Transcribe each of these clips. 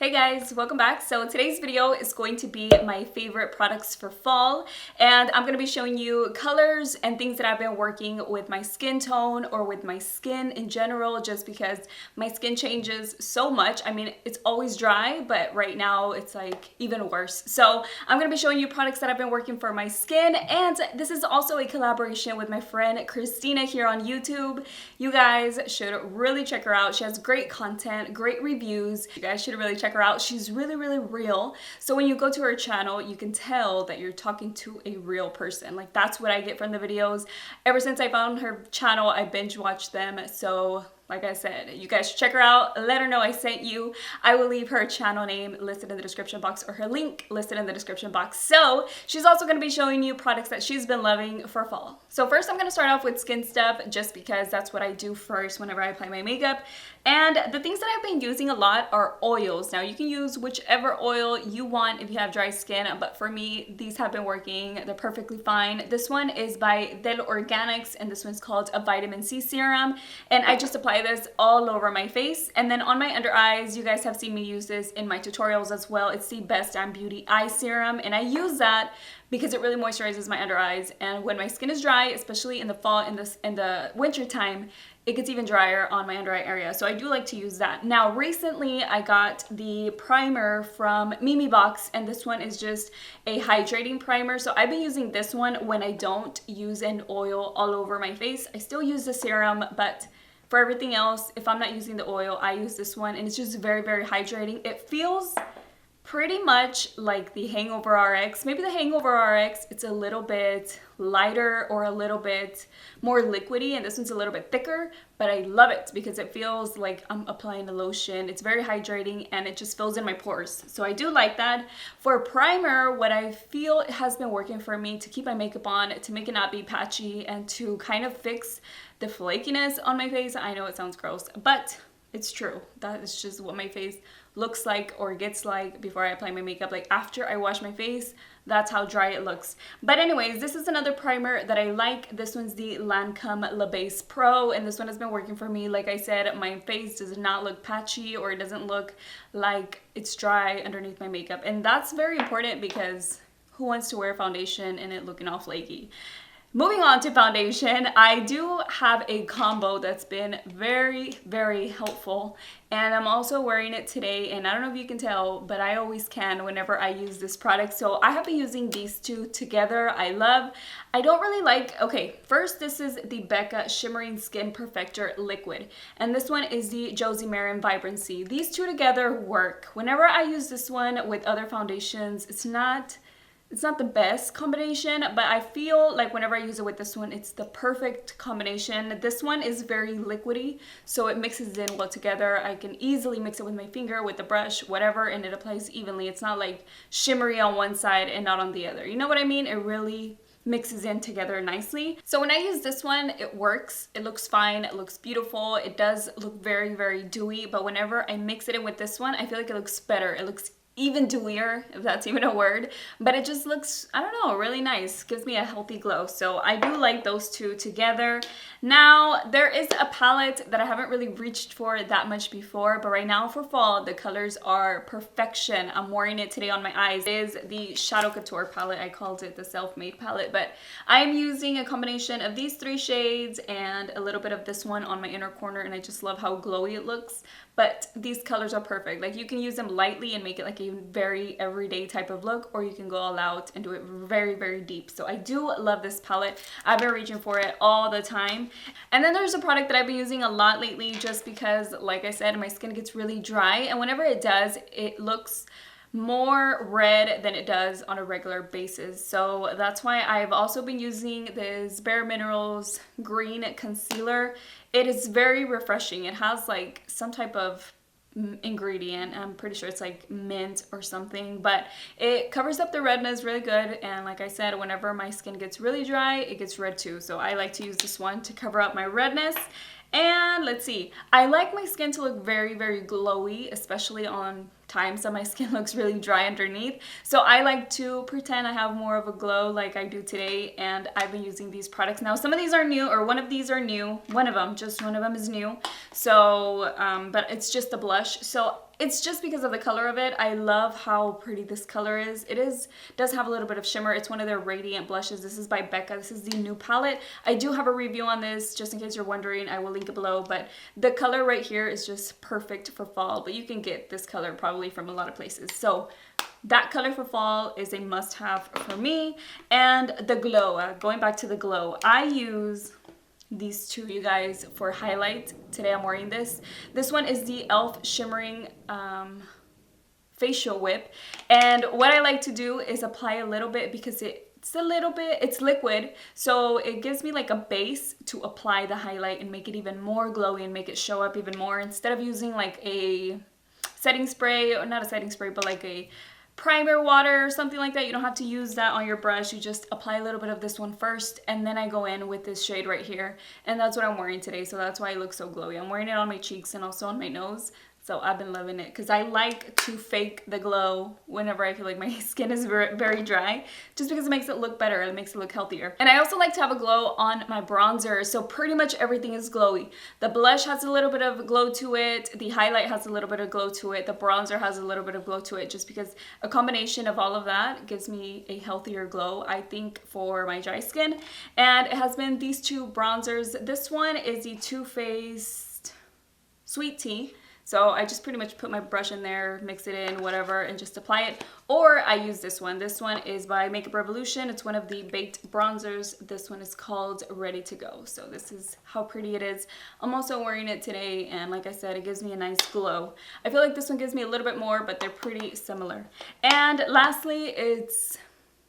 Hey guys, welcome back. So today's video is going to be my favorite products for fall, and I'm going to be showing you colors and things that I've been working with my skin tone or with my skin in general, just because my skin changes so much. I mean, it's always dry, but right now it's like even worse. So I'm going to be showing you products that I've been working for my skin, and this is also a collaboration with my friend Christina here on YouTube. You guys should really check her out. She has great content, great reviews. You guys should really check her out. She's really real. So when you go to her channel, you can tell that you're talking to a real person. Like, that's what I get from the videos. Ever since I found her channel, I binge watched them. So like I said, you guys should check her out. Let her know I sent you. I will leave her channel name listed in the description box, or her link listed in the description box. So she's also going to be showing you products that she's been loving for fall. So first I'm going to start off with skin stuff, just because that's what I do first whenever I apply my makeup. And the things that I've been using a lot are oils. Now you can use whichever oil you want if you have dry skin, but for me, these have been working. They're perfectly fine. This one is by Del Organics, and this one's called a vitamin C serum. And I just apply this all over my face, and then on my under eyes. You guys have seen me use this in my tutorials as well. It's the Best Damn Beauty Eye Serum, and I use that because it really moisturizes my under eyes. And when my skin is dry, especially in the fall, in the winter time, it gets even drier on my under eye area. So I do like to use that. Now recently I got the primer from MEMEBOX, and this one is just a hydrating primer. So I've been using this one when I don't use an oil all over my face. I still use the serum, but for everything else, if I'm not using the oil, I use this one, and it's just very hydrating. It feels pretty much like the Hangover RX. Maybe the Hangover RX, it's a little bit lighter or a little bit more liquidy, and this one's a little bit thicker, but I love it because it feels like I'm applying a lotion. It's very hydrating, and it just fills in my pores. So I do like that. For a primer, what I feel has been working for me to keep my makeup on, to make it not be patchy, and to kind of fix the flakiness on my face. I know it sounds gross, but it's true. That is just what my face looks like or gets like before I apply my makeup. Like, after I wash my face, that's how dry it looks. But anyways, this is another primer that I like. This one's the Lancôme Le Base Pro, and this one has been working for me. Like I said, my face does not look patchy, or it doesn't look like it's dry underneath my makeup. And that's very important, because who wants to wear foundation and it looking all flaky? Moving on to foundation, I do have a combo that's been very helpful, and I'm also wearing it today, and I don't know if you can tell, but I always can whenever I use this product. So I have been using these two together. I don't really like, okay, first this is the Becca Shimmering Skin Perfector Liquid, and this one is the Josie Maran Vibrancy. These two together work. Whenever I use this one with other foundations, it's not the best combination, but I feel like whenever I use it with this one, it's the perfect combination. This one is very liquidy, so it mixes in well together. I can easily mix it with my finger, with the brush, whatever, and it applies evenly. It's not like shimmery on one side and not on the other. You know what I mean? It really mixes in together nicely. So when I use this one, it works. It looks fine. It looks beautiful. It does look very dewy, but whenever I mix it in with this one, I feel like it looks better. It looks even dewier, if that's even a word, but it just looks, I don't know, really nice. Gives me a healthy glow. So I do like those two together. Now there is a palette that I haven't really reached for that much before, but right now for fall, the colors are perfection. I'm wearing it today on my eyes. It is the Shadow Couture palette. I called it the self-made palette, but I'm using a combination of these three shades and a little bit of this one on my inner corner, and I just love how glowy it looks. But these colors are perfect. Like, you can use them lightly and make it like a very everyday type of look, or you can go all out and do it very deep. So I do love this palette. I've been reaching for it all the time. And then there's a product that I've been using a lot lately, just because, like I said, my skin gets really dry, and whenever it does, it looks more red than it does on a regular basis. So that's why I've also been using this Bare Minerals green concealer. It is very refreshing. It has like some type of ingredient. I'm pretty sure it's like mint or something, but it covers up the redness really good. And like I said, whenever my skin gets really dry, it gets red too. So I like to use this one to cover up my redness. And let's see, I like my skin to look very glowy, especially on times that my skin looks really dry underneath. So I like to pretend I have more of a glow like I do today, and I've been using these products. Now some of these are new, or one of these are new. Just one of them is new. So, but it's just a blush. So It's just because of the color of it. I love how pretty this color is. It does have a little bit of shimmer. It's one of their radiant blushes. This is by Becca. This is the new palette. I do have a review on this, just in case you're wondering. I will link it below, but the color right here is just perfect for fall, but you can get this color probably from a lot of places. So that color for fall is a must-have for me. And the glow, going back to the glow, I use these two, you guys, for highlight. Today I'm wearing this. This one is the e.l.f. Shimmering Facial Whip. And what I like to do is apply a little bit because it's liquid, so it gives me like a base to apply the highlight and make it even more glowy and make it show up even more, instead of using like a setting spray, or not a setting spray, but like a primer water or something like that. You don't have to use that on your brush. You just apply a little bit of this one first, and then I go in with this shade right here, and that's what I'm wearing today, so that's why I look so glowy. I'm wearing it on my cheeks and also on my nose. So I've been loving it because I like to fake the glow whenever I feel like my skin is very dry, just because it makes it look better. It makes it look healthier. And I also like to have a glow on my bronzer. So pretty much everything is glowy. The blush has a little bit of glow to it. The highlight has a little bit of glow to it. The bronzer has a little bit of glow to it, just because a combination of all of that gives me a healthier glow, I think, for my dry skin. And it has been these two bronzers. This one is the Too Faced Sweet Tea. So I just pretty much put my brush in there, mix it in, whatever, and just apply it. Or I use this one. This one is by Makeup Revolution. It's one of the baked bronzers. This one is called Ready to Go. So this is how pretty it is. I'm also wearing it today, and like I said, it gives me a nice glow. I feel like this one gives me a little bit more, but they're pretty similar. And lastly, it's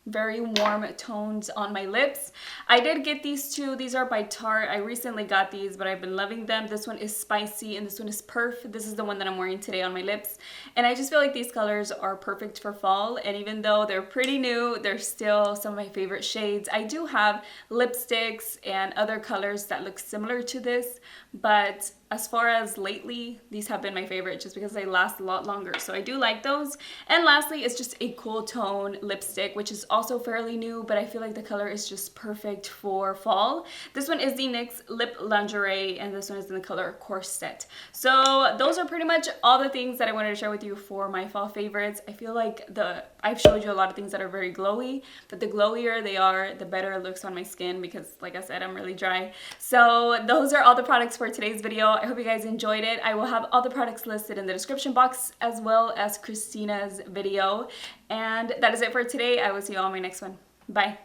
very warm tones on my lips. I did get these two. These are by Tarte. I recently got these, but I've been loving them. This one is Spicy and this one is Perf. This is the one that I'm wearing today on my lips. And I just feel like these colors are perfect for fall. And even though they're pretty new, they're still some of my favorite shades. I do have lipsticks and other colors that look similar to this, but as far as lately, these have been my favorite just because they last a lot longer. So I do like those. And lastly, it's just a cool tone lipstick, which is also fairly new, but I feel like the color is just perfect for fall. This one is the NYX Lip Lingerie, and this one is in the color Corset. So those are pretty much all the things that I wanted to share with you for my fall favorites. I feel like I've showed you a lot of things that are very glowy, but the glowier they are, the better it looks on my skin because, like I said, I'm really dry. So those are all the products for today's video. I hope you guys enjoyed it. I will have all the products listed in the description box, as well as Christina's video. And that is it for today. I will see you all in my next one. Bye.